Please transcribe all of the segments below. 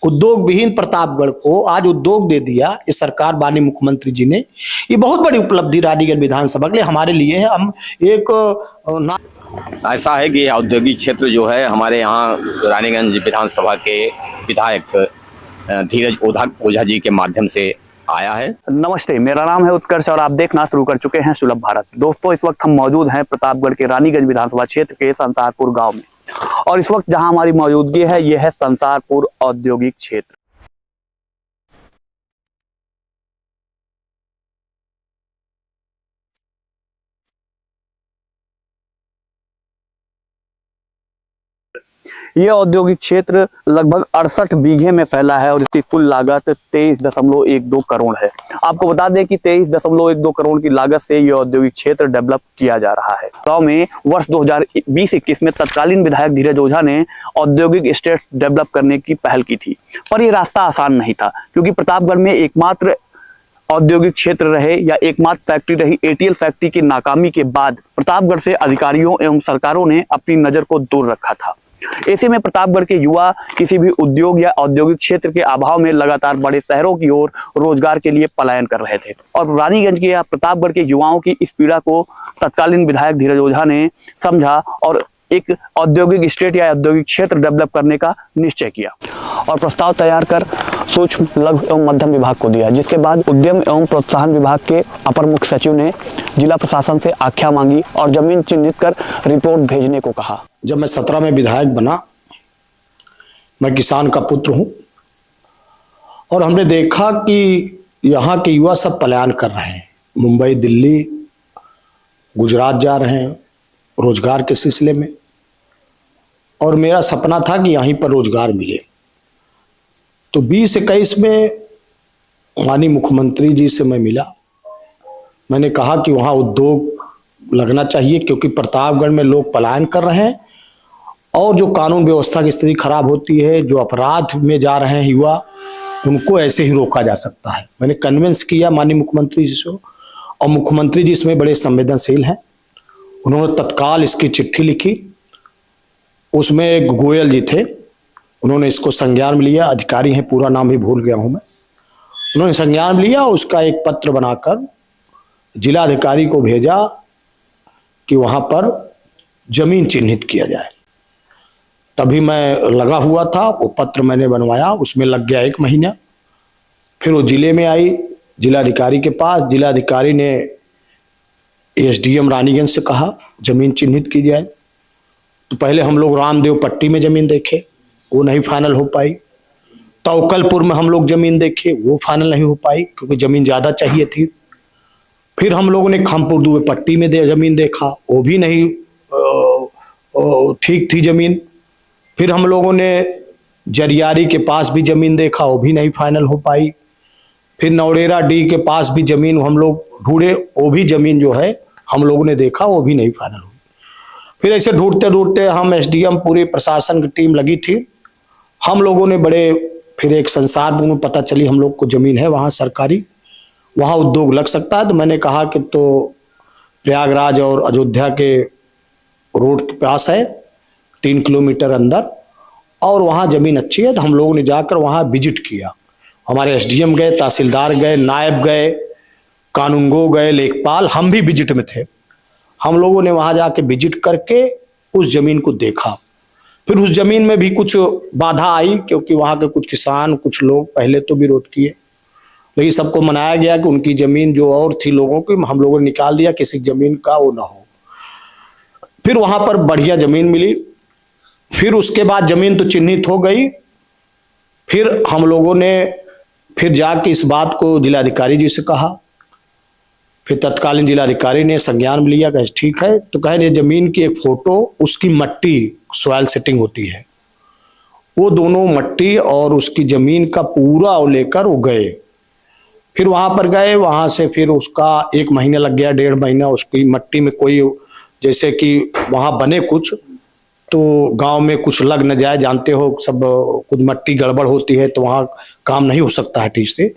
उद्योग विहीन प्रतापगढ़ को आज उद्योग दे दिया इस सरकार माननीय मुख्यमंत्री जी ने। ये बहुत बड़ी उपलब्धि रानीगंज विधानसभा के लिए हमारे लिए है। हम एक ऐसा है कि औद्योगिक क्षेत्र जो है हमारे यहाँ रानीगंज विधानसभा के विधायक धीरज ओझा जी के माध्यम से आया है। नमस्ते, मेरा नाम है उत्कर्ष और आप देखना शुरू कर चुके हैं सुलभ भारत। दोस्तों, इस वक्त हम मौजूद हैं प्रतापगढ़ के रानीगंज विधानसभा क्षेत्र के संसारपुर गांव में, और इस वक्त जहां हमारी मौजूदगी है यह है संसारपुर औद्योगिक क्षेत्र। यह औद्योगिक क्षेत्र लगभग 68 बीघे में फैला है और इसकी कुल लागत 23.12 करोड़ है। आपको बता दें कि 23.12 करोड़ की लागत से यह औद्योगिक क्षेत्र डेवलप किया जा रहा है। गांव में वर्ष 2020-21 में तत्कालीन विधायक धीरज ओझा ने औद्योगिक एस्टेट डेवलप करने की पहल की थी, पर यह रास्ता आसान नहीं था, क्योंकि प्रतापगढ़ में एकमात्र औद्योगिक क्षेत्र रहे या एकमात्र फैक्ट्री रही एटीएल फैक्ट्री की नाकामी के बाद प्रतापगढ़ से अधिकारियों एवं सरकारों ने अपनी नजर को दूर रखा था। ऐसे में प्रतापगढ़ के युवा किसी भी उद्योग या औद्योगिक क्षेत्र के अभाव में लगातार बड़े शहरों की ओर रोजगार के लिए पलायन कर रहे थे, और रानीगंज के या प्रतापगढ़ के युवाओं की इस पीड़ा को तत्कालीन विधायक धीरज ओझा ने समझा और एक औद्योगिक स्टेट या औद्योगिक क्षेत्र डेवलप करने का निश्चय किया और प्रस्ताव तैयार कर सूक्ष्म, लघु एवं मध्यम विभाग को दिया, जिसके बाद उद्यम एवं प्रोत्साहन विभाग के अपर मुख्य सचिव ने जिला प्रशासन से आख्या मांगी और जमीन चिन्हित कर रिपोर्ट भेजने को कहा। जब मैं 17 में विधायक बना, मैं किसान का पुत्र हूं, और हमने देखा कि यहाँ के युवा सब पलायन कर रहे हैं, मुंबई, दिल्ली, गुजरात जा रहे हैं रोजगार के सिलसिले में, और मेरा सपना था कि यहीं पर रोजगार मिले। तो 2021 में माननीय मुख्यमंत्री जी से मैं मिला। मैंने कहा कि वहाँ उद्योग लगना चाहिए, क्योंकि प्रतापगढ़ में लोग पलायन कर रहे हैं और जो कानून व्यवस्था की स्थिति खराब होती है, जो अपराध में जा रहे हैं युवा, उनको ऐसे ही रोका जा सकता है। मैंने कन्विंस किया माननीय मुख्यमंत्री जी से, और मुख्यमंत्री जी इसमें बड़े संवेदनशील हैं। उन्होंने तत्काल इसकी चिट्ठी लिखी, उसमें एक गोयल जी थे, उन्होंने इसको संज्ञान में लिया। अधिकारी हैं, पूरा नाम भी भूल गया हूं मैं। उन्होंने संज्ञान में लिया, उसका एक पत्र बनाकर जिलाधिकारी को भेजा कि वहां पर जमीन चिन्हित किया जाए। तभी मैं लगा हुआ था, वो पत्र मैंने बनवाया, उसमें लग गया 1 महीना। फिर वो जिले में आई, जिलाधिकारी के पास। जिलाधिकारी ने एसडीएम रानीगंज से कहा जमीन चिन्हित की जाए। तो पहले हम लोग रामदेव पट्टी में जमीन देखे, वो नहीं फाइनल हो पाई। तवकलपुर में हम लोग जमीन देखे, वो फाइनल नहीं हो पाई, क्योंकि जमीन ज़्यादा चाहिए थी। फिर हम लोगों ने खामपुर दुबे पट्टी में जमीन देखा, वो भी नहीं ठीक थी जमीन। फिर हम लोगों ने जरियारी के पास भी जमीन देखा, वो भी नहीं फाइनल हो पाई। फिर नौड़ेरा डी के पास भी जमीन हम लोग ढूंढे, वो भी जमीन जो है हम लोगों ने देखा, वो भी नहीं फाइनल हुई। फिर ऐसे ढूंढते ढूंढते हम एसडीएम, पूरी प्रशासन की टीम लगी थी, हम लोगों ने फिर एक संसारपुर में पता चली हम लोग को जमीन है वहाँ सरकारी, वहाँ उद्योग लग सकता है। तो मैंने कहा कि तो प्रयागराज और अयोध्या के रोड के पास है, 3 किलोमीटर अंदर, और वहाँ ज़मीन अच्छी है। तो हम लोगों ने जाकर वहाँ विजिट किया। हमारे एसडीएम गए, तहसीलदार गए, नायब गए, कानूनगो गए, लेखपाल, हम भी विजिट में थे। हम लोगों ने वहाँ जाके विजिट करके उस ज़मीन को देखा। फिर उस ज़मीन में भी कुछ बाधा आई, क्योंकि वहाँ के कुछ किसान, कुछ लोग पहले तो विरोध किए, लेकिन सबको मनाया गया कि उनकी ज़मीन जो और थी लोगों की, हम लोगों ने निकाल दिया, किसी ज़मीन का वो ना हो। फिर वहाँ पर बढ़िया ज़मीन मिली। फिर उसके बाद ज़मीन तो चिन्हित हो गई। फिर हम लोगों ने फिर जाके इस बात को जिलाधिकारी जी से कहा। फिर तत्कालीन जिलाधिकारी ने संज्ञान में लिया, कहे ठीक है। तो कहे ये ज़मीन की एक फ़ोटो, उसकी मट्टी सॉइल सेटिंग होती है, वो दोनों मट्टी और उसकी ज़मीन का पूरा वो लेकर वो गए। फिर वहाँ पर गए, वहाँ से फिर उसका 1 महीना लग गया, 1.5 महीना। उसकी मट्टी में कोई, जैसे कि वहाँ बने कुछ, तो गांव में कुछ लग न जाए, जानते हो सब, कुछ मट्टी गड़बड़ होती है तो वहाँ काम नहीं हो सकता है ठीक से।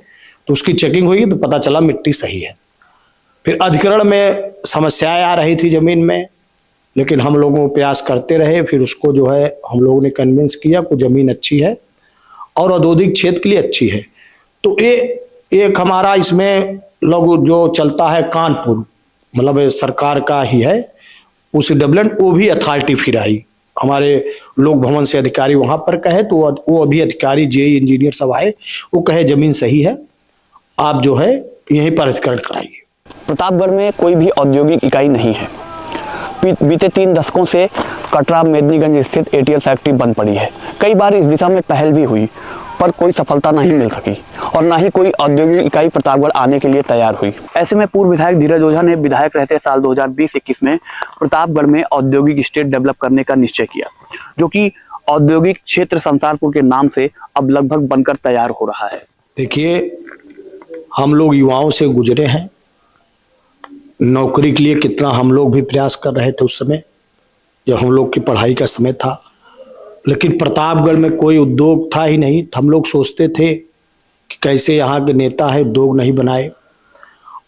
तो उसकी चेकिंग हुई तो पता चला मिट्टी सही है। फिर अधिग्रहण में समस्याएं आ रही थी ज़मीन में, लेकिन हम लोगों को प्रयास करते रहे। फिर उसको जो है हम लोगों ने कन्विंस किया कि ज़मीन अच्छी है और औद्योगिक क्षेत्र के लिए अच्छी है। तो ये एक हमारा इसमें लोग जो चलता है कानपुर, मतलब ये सरकार का ही है, उस डेवलपमेंट वो भी अथॉरिटी फिर आई, हमारे लोक भवन से अधिकारी वहां पर कहे तो वो अभी अधिकारी जेई इंजीनियर सब आए, वो कहे जमीन सही है, आप जो है यहीं पर अधिग्रहण कराइए। प्रतापगढ़ में कोई भी औद्योगिक इकाई नहीं है। बीते 3 दशकों से कटरा मेदिनीगंज स्थित एटीएल फैक्ट्री बंद पड़ी है। कई बार इस दिशा में पहल भी हुई पर कोई सफलता नहीं मिल सकी और ना ही कोई औद्योगिक इकाई प्रतापगढ़ आने के लिए तैयार हुई। ऐसे में पूर्व विधायक धीरज ओझा ने विधायक रहते साल 2020-21 में प्रतापगढ़ में औद्योगिक स्टेट डेवलप करने का निश्चय किया, जो कि औद्योगिक क्षेत्र संसारपुर के नाम से अब लगभग बनकर तैयार हो रहा है। देखिए, हम लोग युवाओं से गुजरे हैं, नौकरी के लिए कितना हम लोग भी प्रयास कर रहे थे उस समय जब हम लोग की पढ़ाई का समय था, लेकिन प्रतापगढ़ में कोई उद्योग था ही नहीं। हम लोग सोचते थे कि कैसे यहाँ के नेता है उद्योग नहीं बनाए,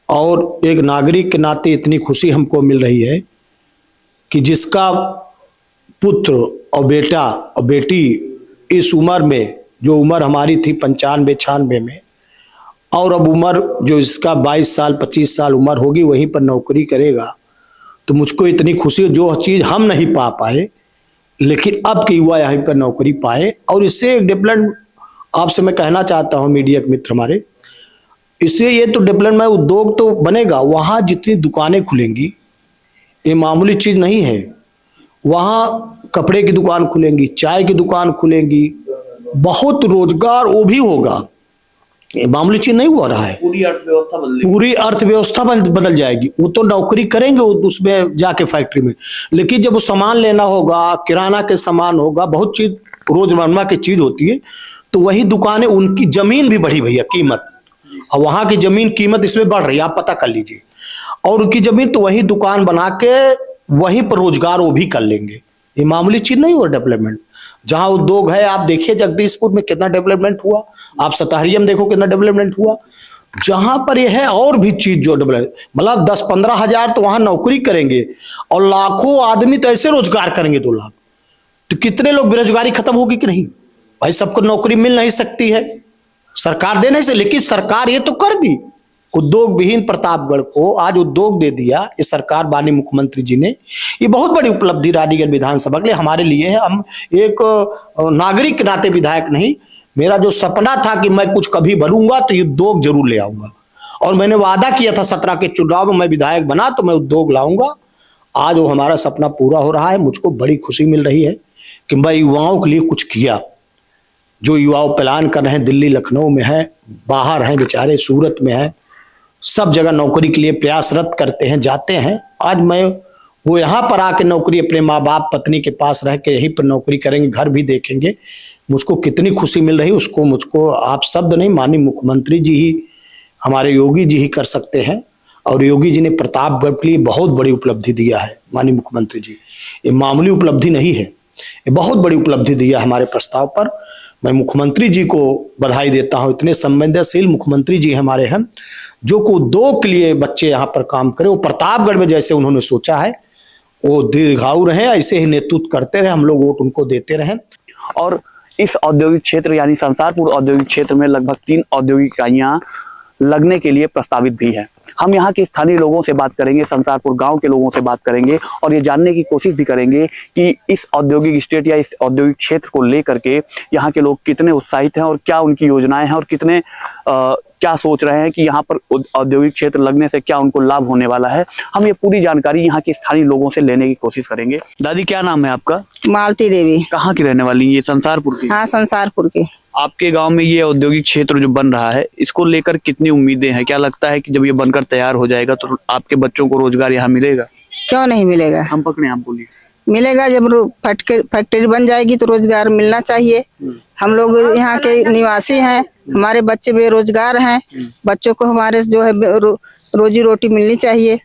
और एक नागरिक के नाते इतनी खुशी हमको मिल रही है कि जिसका पुत्र और बेटा और बेटी इस उम्र में, जो उम्र हमारी थी 95-96 में, और अब उम्र जो इसका 22 साल 25 साल उम्र होगी वहीं पर नौकरी करेगा, तो मुझको इतनी खुशी, जो चीज़ हम नहीं पा पाए लेकिन अब के युवा यहाँ पर नौकरी पाए। और इससे एक डेवलपमेंट आपसे मैं कहना चाहता हूँ मीडिया के मित्र हमारे, इससे ये तो डेवलपमेंट उद्योग तो बनेगा, वहाँ जितनी दुकानें खुलेंगी ये मामूली चीज़ नहीं है। वहाँ कपड़े की दुकान खुलेंगी, चाय की दुकान खुलेंगी, बहुत रोजगार वो भी होगा, ये मामूली चीज नहीं हो रहा है। पूरी अर्थव्यवस्था बदल जाएगी। वो तो नौकरी करेंगे उसमें जाके फैक्ट्री में, लेकिन जब वो सामान लेना होगा, किराना के सामान होगा, बहुत चीज रोजमर्रा की चीज होती है, तो वही दुकानें, उनकी जमीन भी बढ़ी भैया कीमत, और वहां की जमीन कीमत इसमें बढ़ रही है, आप पता कर लीजिए, और उनकी जमीन तो वही दुकान बना के वहीं पर रोजगार वो भी कर लेंगे। ये मामूली चीज नहीं हुआ डेवलपमेंट। जहां उद्योग है, आप देखिए जगदीशपुर में कितना डेवलपमेंट हुआ, आप सताहरिया में देखो कितना डेवलपमेंट हुआ। जहां पर यह है और भी चीज जो डेवलप, मतलब 10-15 हजार तो वहां नौकरी करेंगे और लाखों आदमी तो ऐसे रोजगार करेंगे 2 लाख, तो कितने लोग बेरोजगारी खत्म होगी कि नहीं भाई? सबको नौकरी मिल नहीं सकती है, सरकार दे नहीं सकती, लेकिन सरकार ये तो कर दी, उद्योग विहीन प्रतापगढ़ को आज उद्योग दे दिया इस सरकार, माननीय मुख्यमंत्री जी ने। ये बहुत बड़ी उपलब्धि रानीगंज विधानसभा के लिए हमारे लिए है। हम एक नागरिक के नाते विधायक नहीं, मेरा जो सपना था कि मैं कुछ कभी बनूंगा तो ये उद्योग जरूर ले आऊंगा, और मैंने वादा किया था 17 के चुनाव में मैं विधायक बना तो मैं उद्योग लाऊंगा। आज वो हमारा सपना पूरा हो रहा है। मुझको बड़ी खुशी मिल रही है कि मैं युवाओं के लिए कुछ किया। जो युवाओं प्लान कर रहे हैं, दिल्ली लखनऊ में है, बाहर हैं बेचारे, सूरत में है, सब जगह नौकरी के लिए प्रयासरत करते हैं, जाते हैं। आज मैं वो यहाँ पर आके नौकरी अपने माँ बाप पत्नी के पास रह के यहीं पर नौकरी करेंगे, घर भी देखेंगे, मुझको कितनी खुशी मिल रही, उसको मुझको आप शब्द नहीं, माननीय मुख्यमंत्री जी ही, हमारे योगी जी ही कर सकते हैं। और योगी जी ने प्रतापगढ़ के लिए बहुत बड़ी उपलब्धि दिया है। माननीय मुख्यमंत्री जी, ये मामूली उपलब्धि नहीं है, ये बहुत बड़ी उपलब्धि दिया हमारे प्रस्ताव पर। मैं मुख्यमंत्री जी को बधाई देता हूँ। इतने संवेदनशील मुख्यमंत्री जी हमारे हैं, जो को उद्योग के लिए बच्चे यहाँ पर काम करें। वो प्रतापगढ़ में जैसे उन्होंने सोचा है वो दीर्घायु रहे, ऐसे ही नेतृत्व करते रहे, हम लोग वोट उनको देते रहें। और इस औद्योगिक क्षेत्र यानी संसारपुर औद्योगिक क्षेत्र में लगभग 3 औद्योगिक इकाइयां लगने के लिए प्रस्तावित भी है। हम यहाँ के स्थानीय लोगों से बात करेंगे, संसारपुर गांव के लोगों से बात करेंगे और ये जानने की कोशिश भी करेंगे कि इस औद्योगिक स्टेट या इस औद्योगिक क्षेत्र को लेकर के यहाँ के लोग कितने उत्साहित हैं और क्या उनकी योजनाएं हैं और कितने क्या सोच रहे हैं कि यहाँ पर औद्योगिक क्षेत्र लगने से क्या उनको लाभ होने वाला है। हम ये पूरी जानकारी यहाँ के स्थानीय लोगों से लेने की कोशिश करेंगे। दादी, क्या नाम है आपका? मालती देवी। कहाँ की रहने वाली? ये संसारपुर की? हाँ, संसारपुर की। आपके गांव में ये औद्योगिक क्षेत्र जो बन रहा है, इसको लेकर कितनी उम्मीदें हैं? क्या लगता है कि जब ये बनकर तैयार हो जाएगा तो आपके बच्चों को रोजगार यहाँ मिलेगा? क्यों नहीं मिलेगा? हम पकड़े, आप बोलिए। मिलेगा, जब फैक्ट्री बन जाएगी तो रोजगार मिलना चाहिए। हम लोग यहाँ के निवासी हैं, हमारे बच्चे बेरोजगार हैं, बच्चों को हमारे जो है रोजी रोटी मिलनी चाहिए,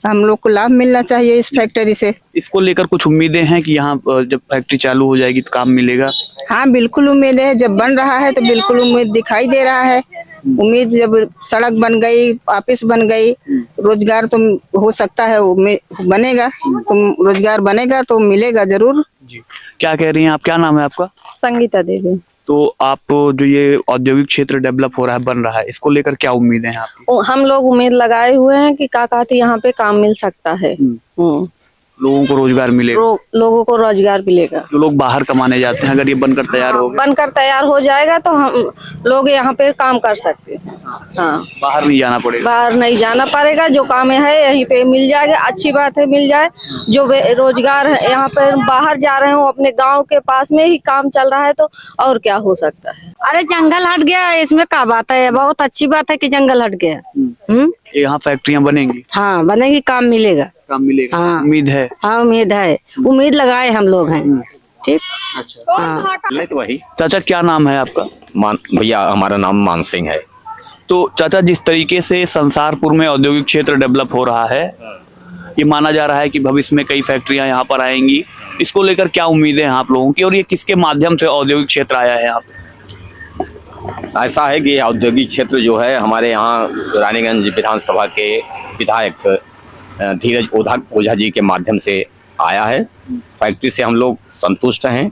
हम लोग को लाभ मिलना चाहिए इस फैक्ट्री से। इसको लेकर कुछ उम्मीदें हैं कि यहाँ जब फैक्ट्री चालू हो जाएगी तो काम मिलेगा? हाँ, बिल्कुल उम्मीद है। जब बन रहा है तो बिल्कुल उम्मीद दिखाई दे रहा है। उम्मीद, जब सड़क बन गई, ऑफिस बन गई, रोजगार तो हो सकता है, बनेगा तो रोजगार बनेगा तो मिलेगा जरूर। जी, क्या कह रही हैं आप? क्या नाम है आपका? संगीता देवी। तो आप जो ये औद्योगिक क्षेत्र डेवलप हो रहा है, बन रहा है, इसको लेकर क्या उम्मीदें हैं आपकी? हम लोग उम्मीद लगाए हुए हैं कि काकाती यहाँ पे काम मिल सकता है। लोगों को रोजगार मिलेगा, लोगों को रोजगार मिलेगा। जो लोग बाहर कमाने जाते हैं, अगर ये बनकर तैयार हो गया, बनकर तैयार हो जाएगा तो हम लोग यहाँ पे काम कर सकते हैं। हाँ, बाहर नहीं जाना पड़ेगा। बाहर नहीं जाना पड़ेगा, जो काम है यहीं पे मिल जाएगा। अच्छी बात है, मिल जाए। जो रोजगार है यहाँ पे बाहर जा रहे हो, अपने गांव के पास में ही काम चल रहा है, तो और क्या हो सकता है। अरे जंगल हट गया, इसमें क्या बात है, बहुत अच्छी बात है कि जंगल हट गया। यहाँ फैक्ट्रियां बनेंगी, हाँ बनेगी, काम मिलेगा। काम मिलेगा, हाँ। उम्मीद है। हाँ उम्मीद है, उम्मीद लगाए हम लोग हैं। ठीक। अच्छा, हाँ। तो वही चाचा क्या नाम है आपका? भैया हमारा नाम मान सिंह है। तो चाचा, जिस तरीके से संसारपुर में औद्योगिक क्षेत्र डेवलप हो रहा है, ये माना जा रहा है कि भविष्य में कई फैक्ट्रियां यहाँ पर आएंगी, इसको लेकर क्या उम्मीदें हैं आप लोगों की, और ये किसके माध्यम से औद्योगिक क्षेत्र आया है यहाँ पे? ऐसा है कि औद्योगिक क्षेत्र जो है हमारे यहाँ रानीगंज विधानसभा के विधायक धीरज ओझा जी के माध्यम से आया है। फैक्ट्री से हम लोग संतुष्ट हैं।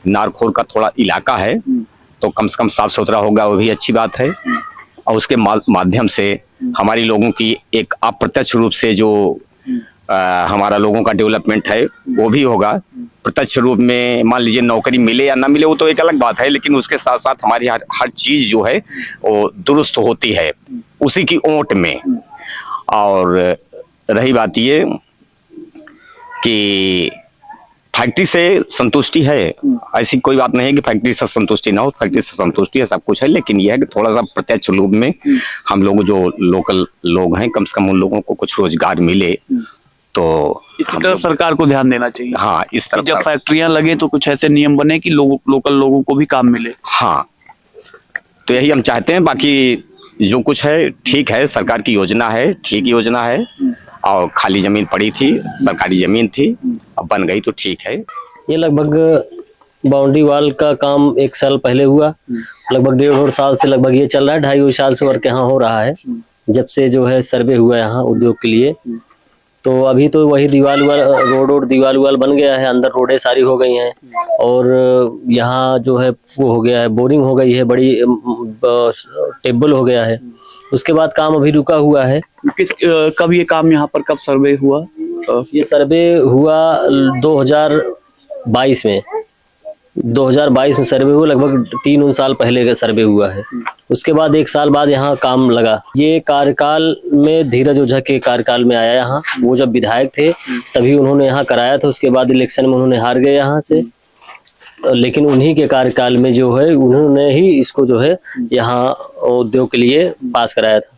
नारखोर का थोड़ा इलाका है, तो कम से कम साफ सुथरा होगा, वो भी अच्छी बात है। और उसके माध्यम से हमारी लोगों की एक अप्रत्यक्ष रूप से जो हमारा लोगों का डेवलपमेंट है वो भी होगा। प्रत्यक्ष रूप में मान लीजिए नौकरी मिले या ना मिले वो तो एक अलग बात है, लेकिन उसके साथ साथ हमारी हर चीज जो है वो दुरुस्त होती है उसी की ओट में। और रही बात ये कि फैक्ट्री से संतुष्टि है, ऐसी कोई बात नहीं है कि फैक्ट्री से संतुष्टि ना हो, फैक्ट्री से संतुष्टि है, सब कुछ है। लेकिन यह है कि थोड़ा सा प्रत्यक्ष रूप में हम लोग जो लोकल लोग हैं, कम से कम उन लोगों को कुछ रोजगार मिले, तो इसकी तरफ सरकार को ध्यान देना चाहिए। हाँ, इस तरफ जब फैक्ट्रियां लगे तो कुछ ऐसे नियम बने कि लोकल लोगों को भी काम मिले। हाँ, तो यही हम चाहते हैं। बाकी जो कुछ है ठीक है, सरकार की योजना है, ठीक योजना है। और खाली जमीन पड़ी थी, सरकारी जमीन थी, अब बन गई तो ठीक है। ये लगभग बाउंड्री वाल का काम 1 साल पहले हुआ, लगभग 1.5 साल से लगभग ये चल रहा है। 2.5 साल से वर्क यहाँ हो रहा है, जब से जो है सर्वे हुआ यहाँ उद्योग के लिए। तो अभी तो वही रोड दीवार बन गया है, अंदर रोडें सारी हो गई हैं, और यहाँ जो है वो हो गया है, बोरिंग हो गई है, बड़ी टेबल हो गया है। उसके बाद काम अभी रुका हुआ है। कब ये काम यहाँ पर कब सर्वे हुआ? ये सर्वे हुआ 2022 में। 2022 में सर्वे हुआ, लगभग 3-4 साल पहले का सर्वे हुआ है। उसके बाद 1 साल बाद यहाँ काम लगा। ये कार्यकाल में धीरज ओझा के कार्यकाल में आया यहाँ। वो जब विधायक थे तभी उन्होंने यहाँ कराया था। उसके बाद इलेक्शन में उन्होंने हार गए यहाँ से, लेकिन उन्हीं के कार्यकाल में जो है उन्होंने ही इसको जो है यहाँ उद्योग के लिए पास कराया था।